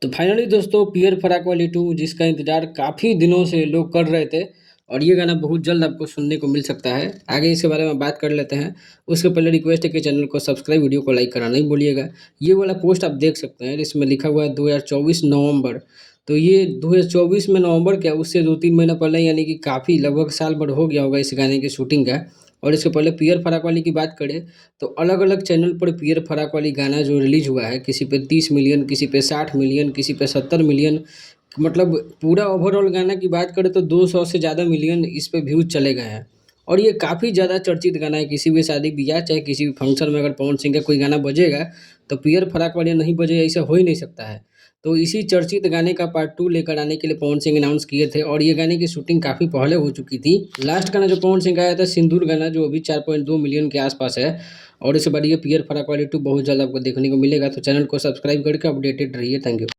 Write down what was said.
तो फाइनली दोस्तों पियर फराक वाली 2 जिसका इंतज़ार काफ़ी दिनों से लोग कर रहे थे और ये गाना बहुत जल्द आपको सुनने को मिल सकता है। आगे इसके बारे में बात कर लेते हैं। उसके पहले रिक्वेस्ट है कि चैनल को सब्सक्राइब, वीडियो को लाइक करना नहीं भूलिएगा। ये वाला पोस्ट आप देख सकते हैं, इसमें लिखा हुआ है 2024 नवंबर। तो ये 2024 में नवंबर क्या, उससे 2-3 महीना पहले यानी कि काफ़ी लगभग साल भर हो गया होगा इस गाने की शूटिंग का। और इसके पहले पियर फराक वाली की बात करें तो अलग-अलग चैनल पर पियर फराक वाली गाना जो रिलीज़ हुआ है, किसी पे 30 मिलियन, किसी पे 60 मिलियन, किसी पे 70 मिलियन, मतलब पूरा ओवरऑल गाना की बात करें तो 200 से ज़्यादा मिलियन इस पे व्यूज़ चले गए हैं। और ये काफ़ी ज़्यादा चर्चित गाना है, किसी भी शादी-ब्याह चाहे किसी भी फंक्शन में अगर पवन सिंह का कोई गाना बजेगा, तो पियर फराक वाली नहीं बजेगा, ऐसा हो ही नहीं सकता है। तो इसी चर्चित गाने का पार्ट 2 लेकर आने के लिए पवन सिंह अनाउंस किए थे और ये गाने की शूटिंग काफ़ी पहले हो चुकी थी। लास्ट गाना जो पवन सिंह का आया था सिंदूर गाना, जो अभी 4.2 मिलियन के आसपास है। और इसके बाद ये पियर फराक वाली 2 बहुत जल्द आपको देखने को मिलेगा। तो चैनल को सब्सक्राइब करके अपडेटेड रहिए। Thank you.